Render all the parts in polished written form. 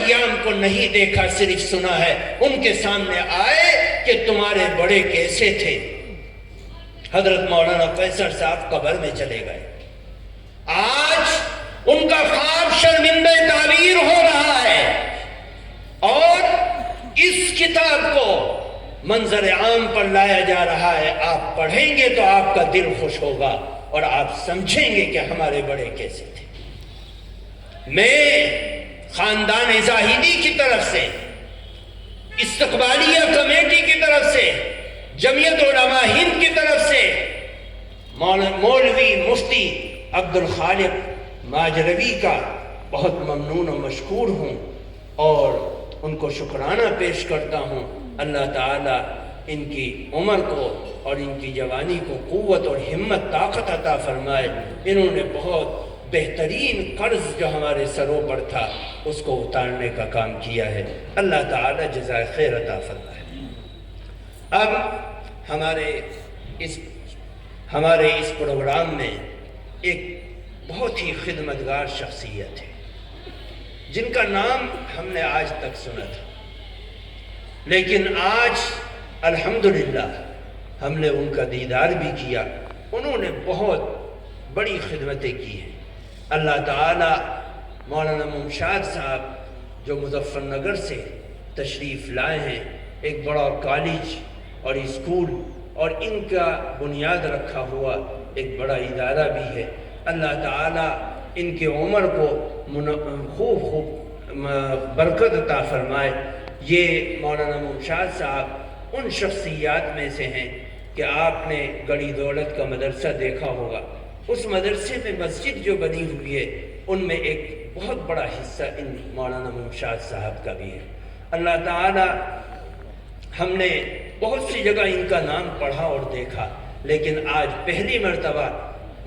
ایام کو نہیں دیکھا، صرف سنا ہے۔ ان کے سامنے آئے کہ تمہارے بڑے کیسے تھے۔ حضرت مولانا قیصر صاحب قبر میں چلے گئے۔ آج ان کا خواب شرمندہ تعبیر ہو رہا ہے، اور اس کتاب کو منظر عام پر لایا جا رہا ہے۔ آپ پڑھیں گے تو آپ کا دل خوش ہوگا اور آپ سمجھیں گے کہ ہمارے بڑے کیسے تھے۔ میں خاندان زاہدی کی طرف سے، استقبالیہ کمیٹی کی طرف سے، جمعیت علماء ہند کی طرف سے مولوی مفتی عبدالخالق ماجروی کا بہت ممنون و مشکور ہوں، اور ان کو شکرانہ پیش کرتا ہوں۔ اللہ تعالیٰ ان کی عمر کو اور ان کی جوانی کو قوت اور ہمت طاقت عطا فرمائے۔ انہوں نے بہت بہترین قرض جو ہمارے سروں پر تھا اس کو اتارنے کا کام کیا ہے۔ اللہ تعالیٰ جزائے خیر عطا فرمائے۔ اب ہمارے اس پروگرام میں ایک بہت ہی خدمتگار شخصیت ہے جن کا نام ہم نے آج تک سنا تھا، لیکن آج الحمدللہ ہم نے ان کا دیدار بھی کیا۔ انہوں نے بہت بڑی خدمتیں کی ہیں۔ اللہ تعالی مولانا ممشاد صاحب جو مظفر نگر سے تشریف لائے ہیں، ایک بڑا کالج اور اسکول اور ان کا بنیاد رکھا ہوا ایک بڑا ادارہ بھی ہے۔ اللہ تعالی ان کی عمر کو خوب برکت عطا فرمائے۔ یہ مولانا ممشاد صاحب ان شخصیات میں سے ہیں کہ آپ نے گڑی دولت کا مدرسہ دیکھا ہوگا۔ اس مدرسے میں مسجد جو بنی ہوئی ہے ان میں ایک بہت بڑا حصہ ان مولانا ممشاد صاحب کا بھی ہے۔ اللہ تعالی ہم نے بہت سی جگہ ان کا نام پڑھا اور دیکھا، لیکن آج پہلی مرتبہ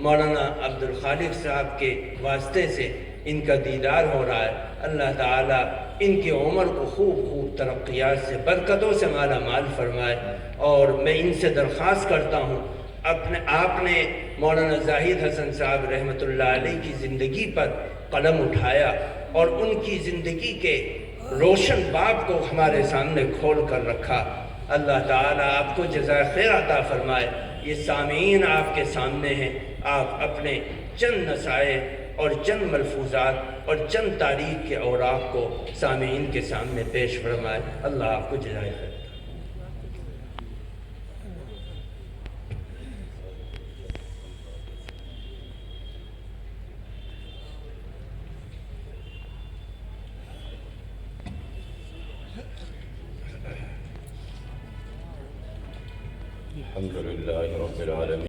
مولانا عبدالخالق صاحب کے واسطے سے ان کا دیدار ہو رہا ہے۔ اللہ تعالیٰ ان کی عمر کو خوب ترقیات سے برکتوں سے مالا مال فرمائے۔ اور میں ان سے درخواست کرتا ہوں، آپ نے مولانا زاہد حسن صاحب رحمۃ اللہ علیہ کی زندگی پر قلم اٹھایا اور ان کی زندگی کے روشن باب کو ہمارے سامنے کھول کر رکھا۔ اللہ تعالیٰ آپ کو جزائے خیر عطا فرمائے۔ یہ سامعین آپ کے سامنے ہیں، آپ اپنے چند نصائح اور چند ملفوظات اور چند تاریخ کے اوراق کو سامعین کے سامنے پیش فرمائے۔ اللہ آپ کو جزائے خیر۔ الحمد للہ رب العالمین۔